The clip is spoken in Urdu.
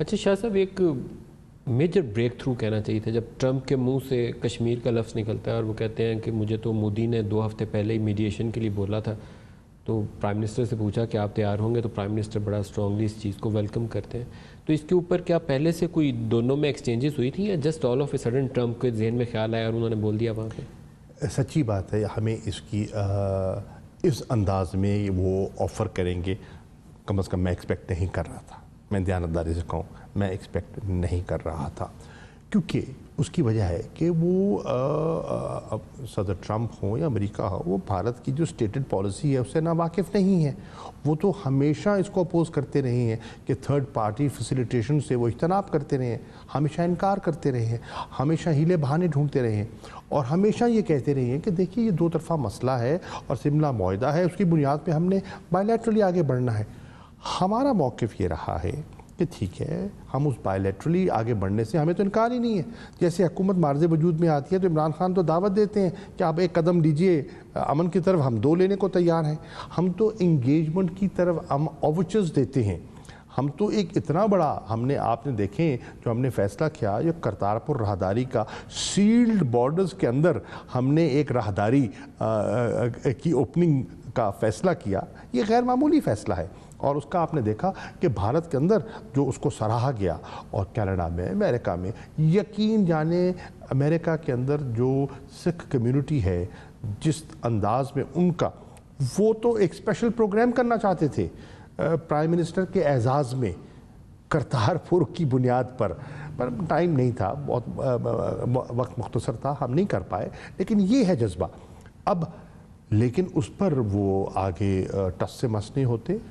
اچھا شاہ صاحب، ایک میجر بریک تھرو کہنا چاہیے تھا جب ٹرمپ کے منہ سے کشمیر کا لفظ نکلتا ہے اور وہ کہتے ہیں کہ مجھے تو مودی نے 2 ہفتے پہلے ہی میڈیشن کے لیے بولا تھا، تو پرائم منسٹر سے پوچھا کہ آپ تیار ہوں گے، تو پرائم منسٹر بڑا اسٹرانگلی اس چیز کو ویلکم کرتے ہیں. تو اس کے اوپر کیا پہلے سے کوئی دونوں میں ایکسچینجز ہوئی تھیں یا just all of a sudden Trump کے ذہن میں خیال آیا اور انہوں نے بول دیا وہاں پہ؟ سچی بات ہے، ہمیں اس کی اس انداز میں وہ آفر کریں گے کم از کم میں ایکسپیکٹ نہیں کر رہا تھا. میں دیانتداری سے کہوں میں ایکسپیکٹ نہیں کر رہا تھا، کیونکہ اس کی وجہ ہے کہ وہ صدر ٹرمپ ہوں یا امریکہ ہو، وہ بھارت کی جو اسٹیٹڈ پالیسی ہے اس سے ناواقف نہیں ہے. وہ تو ہمیشہ اس کو اپوز کرتے رہے ہیں کہ تھرڈ پارٹی فیسیلیٹیشن سے وہ اجتناب کرتے رہے ہیں، ہمیشہ انکار کرتے رہے ہیں، ہمیشہ ہیلے بہانے ڈھونڈتے رہے ہیں، اور ہمیشہ یہ کہتے رہے ہیں کہ دیکھیے یہ 2 طرفہ مسئلہ ہے اور شملہ معاہدہ ہے، اس کی بنیاد پہ ہم نے بائی لیٹرلی آگے بڑھنا ہے. ہمارا موقف یہ رہا ہے کہ ٹھیک ہے، ہم اس بائی لیٹرلی آگے بڑھنے سے ہمیں تو انکار ہی نہیں ہے. جیسے حکومت معرض وجود میں آتی ہے تو عمران خان تو دعوت دیتے ہیں کہ آپ ایک قدم لیجئے امن کی طرف، ہم 2 لینے کو تیار ہیں. ہم تو انگیجمنٹ کی طرف ہم اوورچرز دیتے ہیں. ہم تو ایک اتنا بڑا ہم نے، آپ نے دیکھیں جو ہم نے فیصلہ کیا یہ کرتارپور راہداری کا، سیلڈ بارڈرز کے اندر ہم نے ایک راہداری کی اوپننگ کا فیصلہ کیا. یہ غیر معمولی فیصلہ ہے، اور اس کا آپ نے دیکھا کہ بھارت کے اندر جو اس کو سراہا گیا، اور کینیڈا میں، امریکہ میں، یقین جانے امریکہ کے اندر جو سکھ کمیونٹی ہے جس انداز میں ان کا، وہ تو ایک اسپیشل پروگرام کرنا چاہتے تھے پرائم منسٹر کے اعزاز میں کرتارپور کی بنیاد پر ٹائم نہیں تھا، بہت وقت مختصر تھا، ہم نہیں کر پائے. لیکن یہ ہے جذبہ اب، لیکن اس پر وہ آگے ٹس سے مس نہیں ہوتے.